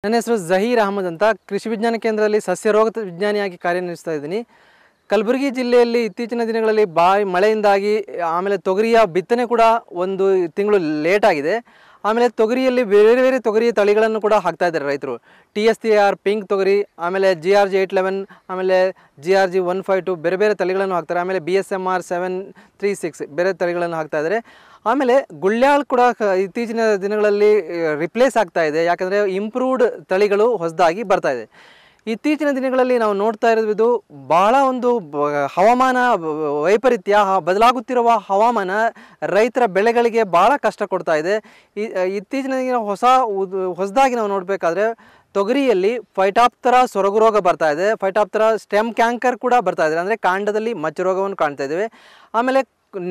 ನನ್ನ ಹೆಸರು ಜಹೀರ್ ಅಹಮದ್ ಅಂತ ಕೃಷಿ ವಿಜ್ಞಾನ ಕೇಂದ್ರದಲ್ಲಿ ಸಸ್ಯ ರೋಗ ವಿಜ್ಞಾನಿಯಾಗಿ ಕಾರ್ಯನಿರ್ವಹಿಸ್ತಾ ಇದ್ದೀನಿ. ಕಲಬುರಗಿ ಜಿಲ್ಲೆಯಲ್ಲಿ ಇತ್ತೀಚಿನ ದಿನಗಳಲ್ಲಿ ಮಳೆಯಿಂದಾಗಿ ಆಮೇಲೆ ತೊಗರಿಯ ಬಿತ್ತನೆ ಕೂಡ ಒಂದು ತಿಂಗಳು ಲೇಟ್ ಆಗಿದೆ. ಆಮೇಲೆ ತೊಗರಿಯಲ್ಲಿ ಬೇರೆ ಬೇರೆ ತೊಗರಿಯ ತಳಿಗಳನ್ನು ಕೂಡ ಹಾಕ್ತಾ ಇದ್ದಾರೆ ರೈತರು. TSTR ಪಿಂಕ್ ತೊಗರಿ, ಆಮೇಲೆ GRG 811, ಆಮೇಲೆ GRG 152 ಬೇರೆ ಬೇರೆ ತಳಿಗಳನ್ನು ಹಾಕ್ತಾರೆ. ಆಮೇಲೆ BSMR 736 ಬೇರೆ ತಳಿಗಳನ್ನು ಹಾಕ್ತಾ ಇದ್ದಾರೆ. ಆಮೇಲೆ ಗುಳ್ಯಾಳ್ ಕೂಡ ಇತ್ತೀಚಿನ ದಿನಗಳಲ್ಲಿ ರಿಪ್ಲೇಸ್ ಆಗ್ತಾ ಇದೆ. ಯಾಕಂದರೆ ಇಂಪ್ರೂವ್ಡ್ ತಳಿಗಳು ಹೊಸದಾಗಿ ಬರ್ತಾ ಇದೆ. ಇತ್ತೀಚಿನ ದಿನಗಳಲ್ಲಿ ನಾವು ನೋಡ್ತಾ ಇರೋದು ಭಾಳ ಒಂದು ಹವಾಮಾನ ವೈಪರೀತ್ಯ, ಬದಲಾಗುತ್ತಿರುವ ಹವಾಮಾನ ರೈತರ ಬೆಳೆಗಳಿಗೆ ಭಾಳ ಕಷ್ಟ ಕೊಡ್ತಾ ಇದೆ. ಇತ್ತೀಚಿನ ದಿನ ಹೊಸದಾಗಿ ನಾವು ನೋಡಬೇಕಾದ್ರೆ ತೊಗರಿಯಲ್ಲಿ ಫೈಟಾಪ್ತರಾ ಸೊರಗು ರೋಗ ಬರ್ತಾ ಇದೆ, ಫೈಟಾಪ್ತರಾ ಸ್ಟೆಮ್ ಕ್ಯಾಂಕರ್ ಕೂಡ ಬರ್ತಾ ಇದೆ, ಅಂದರೆ ಕಾಂಡದಲ್ಲಿ ಮಚ್ಚ ರೋಗವನ್ನು ಕಾಣ್ತಾ ಇದ್ದೇವೆ. ಆಮೇಲೆ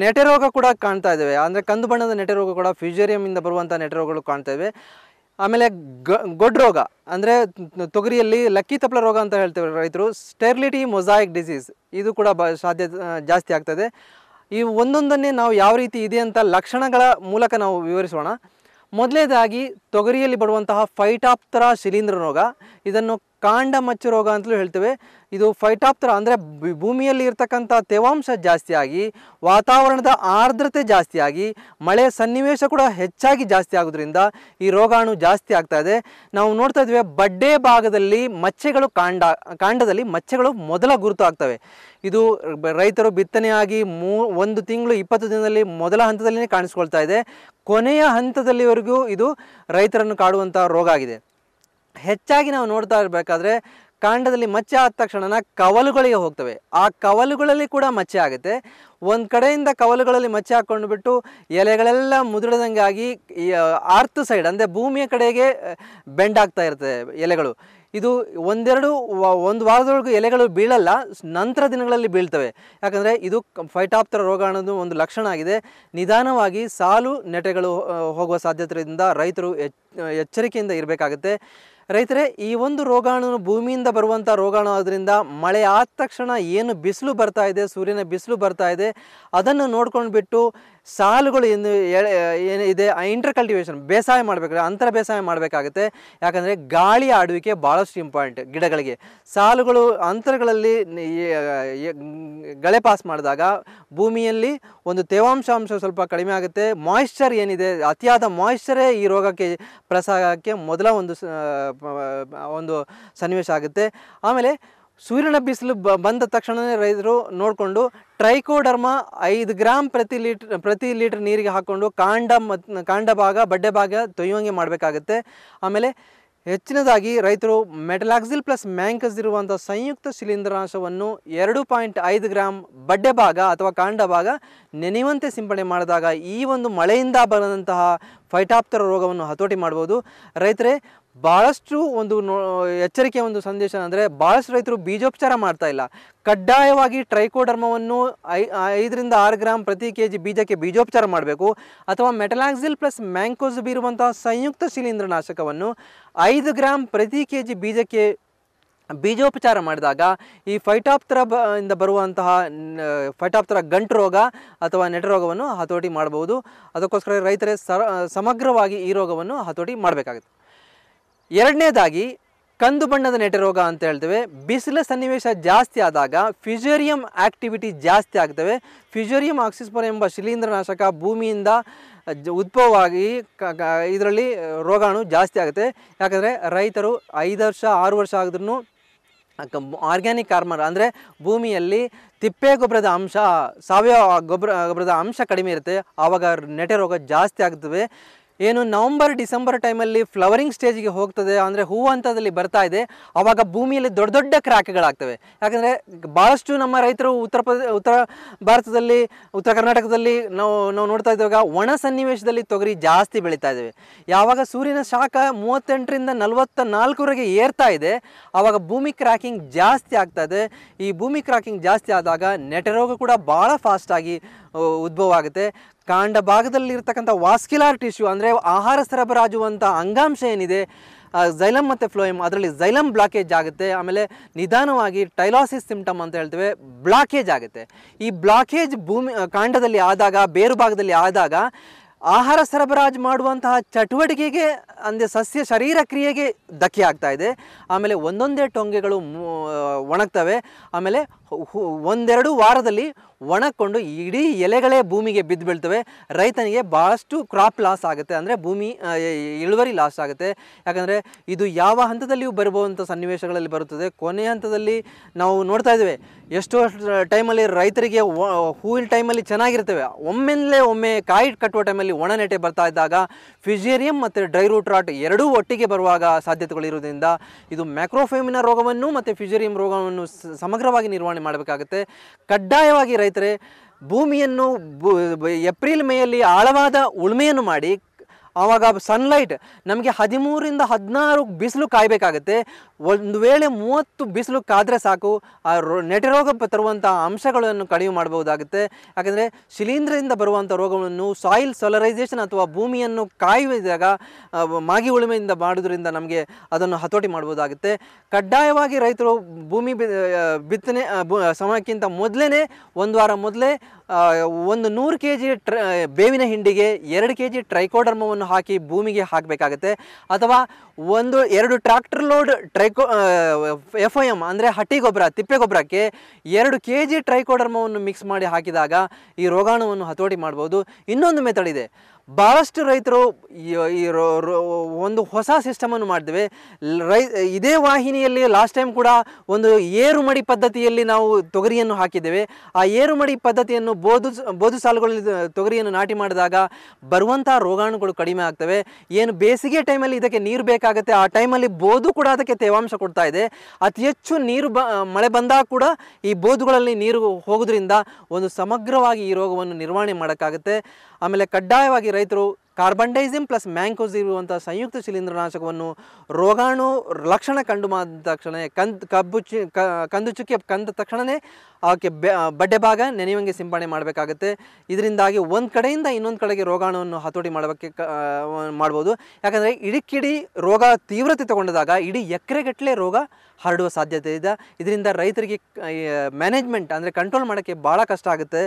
ನೆಟೆ ರೋಗ ಕೂಡ ಕಾಣ್ತಾ ಇದ್ದೇವೆ, ಅಂದರೆ ಕಂದು ಬಣ್ಣದ ನೆಟೆ ರೋಗ ಕೂಡ ಫ್ಯೂಜೇರಿಯಮಿಂದ ಬರುವಂಥ ನೆಟೆ ರೋಗಗಳು ಕಾಣ್ತಾ ಇವೆ. ಆಮೇಲೆ ಗೊಡ್ಡು ರೋಗ ಅಂದರೆ ತೊಗರಿಯಲ್ಲಿ ಲಕ್ಕಿ ತಪ್ಪಲ ರೋಗ ಅಂತ ಹೇಳ್ತೇವೆ ರೈತರು, ಸ್ಟೆರಿಲಿಟಿ ಮೊಸಾಯಿಕ್ ಡಿಸೀಸ್, ಇದು ಕೂಡ ಜಾಸ್ತಿ ಆಗ್ತದೆ. ಈ ಒಂದೊಂದನ್ನೇ ನಾವು ಯಾವ ರೀತಿ ಇದೆ ಅಂತ ಲಕ್ಷಣಗಳ ಮೂಲಕ ನಾವು ವಿವರಿಸೋಣ. ಮೊದಲನೇದಾಗಿ ತೊಗರಿಯಲ್ಲಿ ಬರುವಂತಹ ಫೈಟಾಪ್ತರಾ ಶಿಲೀಂಧ್ರ ರೋಗ, ಇದನ್ನು ಕಾಂಡ ಮಚ್ಚು ರೋಗ ಅಂತಲೂ ಹೇಳ್ತೇವೆ. ಇದು ಫೈಟಾಪ್ತರಾ ಅಂದರೆ ಭೂಮಿಯಲ್ಲಿ ಇರ್ತಕ್ಕಂಥ ತೇವಾಂಶ ಜಾಸ್ತಿಯಾಗಿ, ವಾತಾವರಣದ ಆರ್ದ್ರತೆ ಜಾಸ್ತಿಯಾಗಿ, ಮಳೆ ಸನ್ನಿವೇಶ ಕೂಡ ಹೆಚ್ಚಾಗಿ ಜಾಸ್ತಿ ಆಗೋದ್ರಿಂದ ಈ ರೋಗಾಣು ಜಾಸ್ತಿ ಆಗ್ತಾ ಇದೆ. ನಾವು ನೋಡ್ತಾ ಇದ್ದೇವೆ ಬಡ್ಡೆ ಭಾಗದಲ್ಲಿ ಮಚ್ಚೆಗಳು, ಕಾಂಡದಲ್ಲಿ ಮಚ್ಚೆಗಳು ಮೊದಲ ಗುರುತು ಆಗ್ತವೆ. ಇದು ರೈತರು ಬಿತ್ತನೆಯಾಗಿ 1 ತಿಂಗಳು 20 ದಿನದಲ್ಲಿ ಮೊದಲ ಹಂತದಲ್ಲಿಯೇ ಕಾಣಿಸ್ಕೊಳ್ತಾ ಇದೆ. ಕೊನೆಯ ಹಂತದಲ್ಲಿವರೆಗೂ ಇದು ರೈತರನ್ನು ಕಾಡುವಂಥ ರೋಗ ಆಗಿದೆ. ಹೆಚ್ಚಾಗಿ ನಾವು ನೋಡ್ತಾ ಇರಬೇಕಾದ್ರೆ ಕಾಂಡದಲ್ಲಿ ಮಚ್ಚೆ ಆದ ತಕ್ಷಣ ಕವಲುಗಳಿಗೆ ಹೋಗ್ತವೆ. ಆ ಕವಲುಗಳಲ್ಲಿ ಕೂಡ ಮಚ್ಚೆ ಆಗುತ್ತೆ. ಒಂದು ಕಡೆಯಿಂದ ಕವಲುಗಳಲ್ಲಿ ಮಚ್ಚೆ ಹಾಕ್ಕೊಂಡು ಬಿಟ್ಟು ಎಲೆಗಳೆಲ್ಲ ಮುದುಡದಂಗಾಗಿ ಆರ್ತ್ ಸೈಡ್ ಅಂದರೆ ಭೂಮಿಯ ಕಡೆಗೆ ಬೆಂಡ್ ಆಗ್ತಾ ಇರ್ತದೆ ಎಲೆಗಳು. ಇದು ಒಂದು ವಾರದೊಳಗೂ ಎಲೆಗಳು ಬೀಳಲ್ಲ, ನಂತರ ದಿನಗಳಲ್ಲಿ ಬೀಳ್ತವೆ. ಯಾಕಂದರೆ ಇದು ಫೈಟಾಪ್ತರಾ ರೋಗ ಅನ್ನೋದು ಒಂದು ಲಕ್ಷಣ ಆಗಿದೆ. ನಿಧಾನವಾಗಿ ಸಾಲು ನೆಟೆಗಳು ಹೋಗುವ ಸಾಧ್ಯತೆಯಿಂದ ರೈತರು ಎಚ್ಚರಿಕೆಯಿಂದ ಇರಬೇಕಾಗುತ್ತೆ. ರೈತರೇ, ಈ ಒಂದು ರೋಗಾಣು ಭೂಮಿಯಿಂದ ಬರುವಂಥ ರೋಗಾಣು ಆದ್ದರಿಂದ ಮಳೆ ಆದ ತಕ್ಷಣ ಏನು ಬಿಸಿಲು ಬರ್ತಾ ಇದೆ, ಸೂರ್ಯನ ಬಿಸಿಲು ಬರ್ತಾ ಇದೆ, ಅದನ್ನು ನೋಡ್ಕೊಂಡು ಬಿಟ್ಟು ಸಾಲುಗಳು ಏನಿದೆ ಇಂಟರ್ ಕಲ್ಟಿವೇಷನ್ ಬೇಸಾಯ ಮಾಡಬೇಕಾದ್ರೆ ಅಂತರ ಬೇಸಾಯ ಮಾಡಬೇಕಾಗುತ್ತೆ. ಯಾಕಂದರೆ ಗಾಳಿ ಆಡುವಿಕೆ ಭಾಳಷ್ಟು ಇಂಪಾರ್ಟೆಂಟ್ ಗಿಡಗಳಿಗೆ. ಸಾಲುಗಳು ಅಂತರಗಳಲ್ಲಿ ಗಳೆ ಪಾಸ್ ಮಾಡಿದಾಗ ಭೂಮಿಯಲ್ಲಿ ಒಂದು ತೇವಾಂಶ ಸ್ವಲ್ಪ ಕಡಿಮೆ ಆಗುತ್ತೆ. ಮಾಯಿಶ್ಚರ್ ಏನಿದೆ, ಅತಿಯಾದ ಮಾಯಿಶ್ಚರೇ ಈ ರೋಗಕ್ಕೆ ಪ್ರಸಾರಕ್ಕೆ ಮೊದಲ ಒಂದು ಸನ್ನಿವೇಶ ಆಗುತ್ತೆ. ಆಮೇಲೆ ಸೂರ್ಯನ ಬಿಸಿಲು ಬಂದ ತಕ್ಷಣವೇ ರೈತರು ನೋಡಿಕೊಂಡು ಟ್ರೈಕೋಡರ್ಮಾ 5 ಗ್ರಾಮ್ ಪ್ರತಿ ಲೀಟರ್ ನೀರಿಗೆ ಹಾಕ್ಕೊಂಡು ಕಾಂಡ ಭಾಗ ಬಡ್ಡೆ ಭಾಗ ತೊಯ್ಯುವಂಗೆ ಮಾಡಬೇಕಾಗುತ್ತೆ. ಆಮೇಲೆ ಹೆಚ್ಚಿನದಾಗಿ ರೈತರು ಮೆಟಲಾಕ್ಸಿಲ್ ಪ್ಲಸ್ ಮ್ಯಾಂಕಸ್ ಇರುವಂಥ ಸಂಯುಕ್ತ ಶಿಲೀಂಧ್ರನಾಶವನ್ನು 2.5 ಗ್ರಾಮ್ ಬಡ್ಡೆ ಭಾಗ ಅಥವಾ ಕಾಂಡ ಭಾಗ ನೆನೆಯುವಂತೆ ಸಿಂಪಡಣೆ ಮಾಡಿದಾಗ ಈ ಒಂದು ಮಳೆಯಿಂದ ಬರದಂತಹ ಫೈಟಾಪ್ತರಾ ರೋಗವನ್ನು ಹತೋಟಿ ಮಾಡ್ಬೋದು. ರೈತರೇ, ಭಾಳಷ್ಟು ಎಚ್ಚರಿಕೆಯ ಒಂದು ಸಂದೇಶ ಅಂದರೆ ಭಾಳಷ್ಟು ರೈತರು ಬೀಜೋಪಚಾರ ಮಾಡ್ತಾ ಇಲ್ಲ. ಕಡ್ಡಾಯವಾಗಿ ಟ್ರೈಕೋಡರ್ಮವನ್ನು 5 ರಿಂದ 6 ಗ್ರಾಮ್ ಪ್ರತಿ kg ಬೀಜಕ್ಕೆ ಬೀಜೋಪಚಾರ ಮಾಡಬೇಕು. ಅಥವಾ ಮೆಟಲಾಕ್ಸಿಲ್ ಪ್ಲಸ್ ಮ್ಯಾಂಕೋಸ್ ಇರುವಂತಹ ಸಂಯುಕ್ತ ಶಿಲೀಂಧ್ರನಾಶಕವನ್ನು 5 ಗ್ರಾಮ್ ಪ್ರತಿ kg ಬೀಜಕ್ಕೆ ಬೀಜೋಪಚಾರ ಮಾಡಿದಾಗ ಈ ಫೈಟಾಪ್ತರಾ ಇಂದ ಬರುವಂತಹ ಫೈಟಾಪ್ತರಾ ಗಂಟು ರೋಗ ಅಥವಾ ನೆಟ ರೋಗವನ್ನು ಹತೋಟಿ ಮಾಡಬಹುದು. ಅದಕ್ಕೋಸ್ಕರ ರೈತರೇ ಸಮಗ್ರವಾಗಿ ಈ ರೋಗವನ್ನು ಹತೋಟಿ ಮಾಡಬೇಕಾಗುತ್ತೆ. ಎರಡನೇದಾಗಿ ಕಂದು ಬಣ್ಣದ ನೆಟೆ ರೋಗ ಅಂತ ಹೇಳ್ತೇವೆ. ಬಿಸಿಲ ಸನ್ನಿವೇಶ ಜಾಸ್ತಿ ಆದಾಗ ಫ್ಯೂಜೇರಿಯಂ ಆಕ್ಟಿವಿಟಿ ಜಾಸ್ತಿ ಆಗ್ತವೆ. ಫ್ಯೂಜೇರಿಯಂ ಆಕ್ಸಿಸ್ಪರ್ ಎಂಬ ಶಿಲೀಂಧ್ರನಾಶಕ ಭೂಮಿಯಿಂದ ಉದ್ಭವವಾಗಿ ಇದರಲ್ಲಿ ರೋಗಾಣು ಜಾಸ್ತಿ ಆಗುತ್ತೆ. ಯಾಕಂದರೆ ರೈತರು 5 ವರ್ಷ 6 ವರ್ಷ ಆಗಿದ್ರೂ ಆರ್ಗ್ಯಾನಿಕ್ ಆರ್ಮರ್ ಅಂದರೆ ಭೂಮಿಯಲ್ಲಿ ತಿಪ್ಪೆ ಗೊಬ್ಬರದ ಅಂಶ, ಸಾವಯವ ಗೊಬ್ಬರದ ಅಂಶ ಕಡಿಮೆ ಇರುತ್ತೆ. ಆವಾಗ ನೆಟೆ ರೋಗ ಜಾಸ್ತಿ ಆಗ್ತವೆ. ಏನು ನವಂಬರ್ ಡಿಸೆಂಬರ್ ಟೈಮಲ್ಲಿ ಫ್ಲವರಿಂಗ್ ಸ್ಟೇಜಿಗೆ ಹೋಗ್ತದೆ, ಅಂದರೆ ಹೂವು ಹಂತದಲ್ಲಿ ಬರ್ತಾ ಇದೆ, ಆವಾಗ ಭೂಮಿಯಲ್ಲಿ ದೊಡ್ಡ ದೊಡ್ಡ ಕ್ರ್ಯಾಕ್ಗಳಾಗ್ತವೆ. ಯಾಕಂದರೆ ಭಾಳಷ್ಟು ನಮ್ಮ ರೈತರು ಉತ್ತರ ಭಾರತದಲ್ಲಿ, ಉತ್ತರ ಕರ್ನಾಟಕದಲ್ಲಿ ನಾವು ನೋಡ್ತಾ ಇದ್ದಾಗ ಒಣ ಸನ್ನಿವೇಶದಲ್ಲಿ ತೊಗರಿ ಜಾಸ್ತಿ ಬೆಳೀತಾ ಇದ್ದೇವೆ. ಯಾವಾಗ ಸೂರ್ಯನ ಶಾಖ 38 ರಿಂದ 44ವರೆಗೆ ಏರ್ತಾ ಇದೆ, ಆವಾಗ ಭೂಮಿ ಕ್ರ್ಯಾಕಿಂಗ್ ಜಾಸ್ತಿ ಆಗ್ತಾ ಇದೆ. ಈ ಭೂಮಿ ಕ್ರ್ಯಾಕಿಂಗ್ ಜಾಸ್ತಿ ಆದಾಗ ನೆಟೆ ರೋಗ ಕೂಡ ಭಾಳ ಫಾಸ್ಟಾಗಿ ಉದ್ಭವ ಆಗುತ್ತೆ. ಕಾಂಡ ಭಾಗದಲ್ಲಿರ್ತಕ್ಕಂಥ ವಾಸ್ಕ್ಯುಲಾರ್ ಟಿಶ್ಯೂ ಅಂದರೆ ಆಹಾರ ಸರಬರಾಜುವಂಥ ಅಂಗಾಂಶ ಏನಿದೆ ಝೈಲಮ್ ಮತ್ತು ಫ್ಲೋಯಮ್, ಅದರಲ್ಲಿ ಝೈಲಮ್ ಬ್ಲಾಕೇಜ್ ಆಗುತ್ತೆ. ಆಮೇಲೆ ನಿಧಾನವಾಗಿ ಟೈಲಾಸಿಸ್ ಸಿಂಪ್ಟಮ್ ಅಂತ ಹೇಳ್ತೇವೆ, ಬ್ಲಾಕೇಜ್ ಆಗುತ್ತೆ. ಈ ಬ್ಲಾಕೇಜ್ ಕಾಂಡದಲ್ಲಿ ಆದಾಗ, ಬೇರು ಭಾಗದಲ್ಲಿ ಆದಾಗ ಆಹಾರ ಸರಬರಾಜು ಮಾಡುವಂತಹ ಚಟುವಟಿಕೆಗೆ ಅಂದರೆ ಸಸ್ಯ ಶರೀರ ಕ್ರಿಯೆಗೆ ಧಕ್ಕೆ ಆಗ್ತಾ ಇದೆ. ಆಮೇಲೆ ಒಂದೊಂದೇ ಟೊಂಗೆಗಳು ಒಣಗ್ತವೆ. ಆಮೇಲೆ ಒಂದೆರಡು ವಾರದಲ್ಲಿ ಒಣಕೊಂಡು ಇಡೀ ಎಲೆಗಳೇ ಭೂಮಿಗೆ ಬಿದ್ದು ಬೀಳ್ತವೆ. ರೈತನಿಗೆ ಭಾಳಷ್ಟು ಕ್ರಾಪ್ ಲಾಸ್ ಆಗುತ್ತೆ, ಅಂದರೆ ಭೂಮಿ ಇಳುವರಿ ಲಾಸ್ ಆಗುತ್ತೆ. ಯಾಕಂದರೆ ಇದು ಯಾವ ಹಂತದಲ್ಲಿಯೂ ಬರಬಹುವಂಥ ಸನ್ನಿವೇಶಗಳಲ್ಲಿ ಬರುತ್ತದೆ. ಕೊನೆಯ ಹಂತದಲ್ಲಿ ನಾವು ನೋಡ್ತಾ ಇದ್ದೇವೆ, ಎಷ್ಟೋ ಟೈಮಲ್ಲಿ ರೈತರಿಗೆ ಹೂವಿನ ಟೈಮಲ್ಲಿ ಚೆನ್ನಾಗಿರ್ತವೆ, ಒಮ್ಮೆ ಕಾಯಿ ಕಟ್ಟುವ ಟೈಮಲ್ಲಿ ಒಣನೆಟೆ ಬರ್ತಾ ಇದ್ದಾಗ ಫಿಸೇರಿಯಂ ಮತ್ತು ಡ್ರೈ ರೂಟ್ ರಾಟ್ ಎರಡೂ ಒಟ್ಟಿಗೆ ಬರುವಾಗ ಸಾಧ್ಯತೆಗಳಿರೋದ್ರಿಂದ ಇದು ಮ್ಯಾಕ್ರೋಫೆಮಿನಾ ರೋಗವನ್ನು ಮತ್ತು ಫಿಸೇರಿಯಂ ರೋಗವನ್ನು ಸಮಗ್ರವಾಗಿ ನಿರ್ವಹಣೆ ಮಾಡಬೇಕಾಗುತ್ತೆ. ಕಡ್ಡಾಯವಾಗಿ ರೈತರೇ ಭೂಮಿಯನ್ನು ಏಪ್ರಿಲ್ ಮೇಯಲ್ಲಿ ಆಳವಾದ ಉಳುಮೆಯನ್ನು ಮಾಡಿ, ಆವಾಗ ಸನ್ಲೈಟ್ ನಮಗೆ 13ರಿಂದ 16 ಬಿಸಿಲು ಕಾಯಬೇಕಾಗುತ್ತೆ. ಒಂದು ವೇಳೆ 30 ಬಿಸಿಲು ಕಾದರೆ ಸಾಕು, ಆ ನೆಟೆ ರೋಗ ತರುವಂಥ ಅಂಶಗಳನ್ನು ಕಡಿಮೆ ಮಾಡಬಹುದಾಗುತ್ತೆ. ಯಾಕಂದರೆ ಶಿಲೀಂಧ್ರದಿಂದ ಬರುವಂಥ ರೋಗವನ್ನು ಸಾಯಿಲ್ ಸೋಲರೈಸೇಷನ್ ಅಥವಾ ಭೂಮಿಯನ್ನು ಕಾಯುವಾಗ ಮಾಗಿ ಉಳುಮೆಯಿಂದ ಮಾಡೋದ್ರಿಂದ ನಮಗೆ ಅದನ್ನು ಹತೋಟಿ ಮಾಡ್ಬೋದಾಗುತ್ತೆ. ಕಡ್ಡಾಯವಾಗಿ ರೈತರು ಭೂಮಿ ಬಿತ್ತನೆ ಸಮಯಕ್ಕಿಂತ ಮೊದಲೇ ಒಂದು ವಾರ ಮೊದಲೇ 100 kg ಬೇವಿನ ಹಿಂಡಿಗೆ 2 kg ಟ್ರೈಕೋಡರ್ಮವನ್ನು ಹಾಕಿ ಭೂಮಿಗೆ ಹಾಕಬೇಕಾಗತ್ತೆ. ಅಥವಾ 1-2 ಟ್ರಾಕ್ಟರ್ ಲೋಡ್ FIM ಅಂದರೆ ಹಟ್ಟಿ ಗೊಬ್ಬರ, ತಿಪ್ಪೆ ಗೊಬ್ಬರಕ್ಕೆ 2 kg ಟ್ರೈಕೋಡರ್ಮವನ್ನು ಮಿಕ್ಸ್ ಮಾಡಿ ಹಾಕಿದಾಗ ಈ ರೋಗಾಣುವನ್ನು ಹತೋಟಿ ಮಾಡ್ಬೋದು. ಇನ್ನೊಂದು ಮೆಥಡ್ ಇದೆ, ಭಾಳಷ್ಟು ರೈತರು ಒಂದು ಹೊಸ ಸಿಸ್ಟಮನ್ನು ಮಾಡಿದ್ದೇವೆ. ಇದೇ ವಾಹಿನಿಯಲ್ಲಿ ಲಾಸ್ಟ್ ಟೈಮ್ ಕೂಡ ಒಂದು ಏರು ಮಡಿ ಪದ್ಧತಿಯಲ್ಲಿ ನಾವು ತೊಗರಿಯನ್ನು ಹಾಕಿದ್ದೇವೆ. ಆ ಏರು ಮಡಿ ಪದ್ಧತಿಯನ್ನು ಬೋದು ಸಾಲುಗಳಲ್ಲಿ ತೊಗರಿಯನ್ನು ನಾಟಿ ಮಾಡಿದಾಗ ಬರುವಂಥ ರೋಗಾಣುಗಳು ಕಡಿಮೆ ಆಗ್ತವೆ. ಏನು ಬೇಸಿಗೆ ಟೈಮಲ್ಲಿ ಇದಕ್ಕೆ ನೀರು ಬೇಕಾಗುತ್ತೆ, ಆ ಟೈಮಲ್ಲಿ ಬೋದು ಕೂಡ ಅದಕ್ಕೆ ತೇವಾಂಶ ಕೊಡ್ತಾ ಇದೆ. ಅತಿ ಹೆಚ್ಚು ನೀರು ಮಳೆ ಬಂದಾಗ ಕೂಡ ಈ ಬೋದುಗಳಲ್ಲಿ ನೀರು ಹೋಗೋದ್ರಿಂದ ಒಂದು ಸಮಗ್ರವಾಗಿ ಈ ರೋಗವನ್ನು ನಿರ್ವಹಣೆ ಮಾಡೋಕ್ಕಾಗುತ್ತೆ. ಆಮೇಲೆ ಕಡ್ಡಾಯವಾಗಿ ರೈತರು ಕಾರ್ಬನ್ಡೈಸಿಮ್ ಪ್ಲಸ್ ಮ್ಯಾಂಕೋಸ್ ಇರುವಂಥ ಸಂಯುಕ್ತ ಶಿಲೀಂಧ್ರನಾಶಕವನ್ನು ರೋಗಾಣು ಲಕ್ಷಣ ಕಂಡು ಮಾಡಿದ ತಕ್ಷಣ ಕಂದು ಚುಕ್ಕೆ ಕಂದ ತಕ್ಷಣವೇ ಅವಕ್ಕೆ ಬಡ್ಡೆ ಭಾಗ ನೆನೆಯುವಂಗೆ ಸಿಂಪಡಣೆ ಮಾಡಬೇಕಾಗುತ್ತೆ. ಇದರಿಂದಾಗಿ ಒಂದು ಕಡೆಯಿಂದ ಇನ್ನೊಂದು ಕಡೆಗೆ ರೋಗಾಣುವನ್ನು ಹತೋಟಿ ಮಾಡ್ಬೋದು. ಯಾಕಂದರೆ ಇಡೀ ರೋಗ ತೀವ್ರತೆ ತಗೊಂಡಾಗ ಇಡೀ ಎಕರೆಗಟ್ಟಲೆ ರೋಗ ಹರಡುವ ಸಾಧ್ಯತೆ ಇದೆ. ಇದರಿಂದ ರೈತರಿಗೆ ಮ್ಯಾನೇಜ್ಮೆಂಟ್ ಅಂದರೆ ಕಂಟ್ರೋಲ್ ಮಾಡೋಕ್ಕೆ ಭಾಳ ಕಷ್ಟ ಆಗುತ್ತೆ.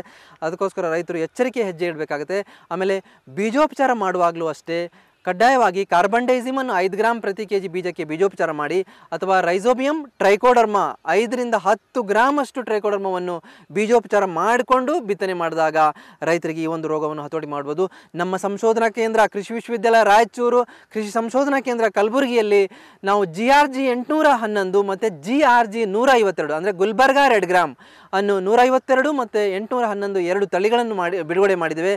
ಅದಕ್ಕೋಸ್ಕರ ರೈತರು ಎಚ್ಚರಿಕೆ ಹೆಜ್ಜೆ ಇಡಬೇಕಾಗುತ್ತೆ. ಆಮೇಲೆ ಬೀಜೋಪಚಾರ ಮಾಡುವಾಗಲೂ ಅಷ್ಟೇ ಕಡ್ಡಾಯವಾಗಿ ಕಾರ್ಬನ್ಡೈಸಿಮನ್ನು 5 ಗ್ರಾಮ್ ಪ್ರತಿ kg ಬೀಜಕ್ಕೆ ಬೀಜೋಪಚಾರ ಮಾಡಿ, ಅಥವಾ ರೈಸೋಬಿಯಂ ಟ್ರೈಕೋಡರ್ಮ 5ರಿಂದ 10 ಗ್ರಾಮ್ ಅಷ್ಟು ಟ್ರೈಕೋಡರ್ಮವನ್ನು ಬೀಜೋಪಚಾರ ಮಾಡಿಕೊಂಡು ಬಿತ್ತನೆ ಮಾಡಿದಾಗ ರೈತರಿಗೆ ಈ ಒಂದು ರೋಗವನ್ನು ಹತೋಟಿ ಮಾಡ್ಬೋದು. ನಮ್ಮ ಸಂಶೋಧನಾ ಕೇಂದ್ರ ಕೃಷಿ ವಿಶ್ವವಿದ್ಯಾಲಯ ರಾಯಚೂರು, ಕೃಷಿ ಸಂಶೋಧನಾ ಕೇಂದ್ರ ಕಲಬುರಗಿಯಲ್ಲಿ ನಾವು GRG 811 ಮತ್ತು GRG 152 ಅಂದರೆ ಗುಲ್ಬರ್ಗಾ ರೆಡ್ ಗ್ರಾಮ್ ಅನ್ನು 152 ಮತ್ತು 811 2 ತಳಿಗಳನ್ನು ಬಿಡುಗಡೆ ಮಾಡಿದ್ದೇವೆ.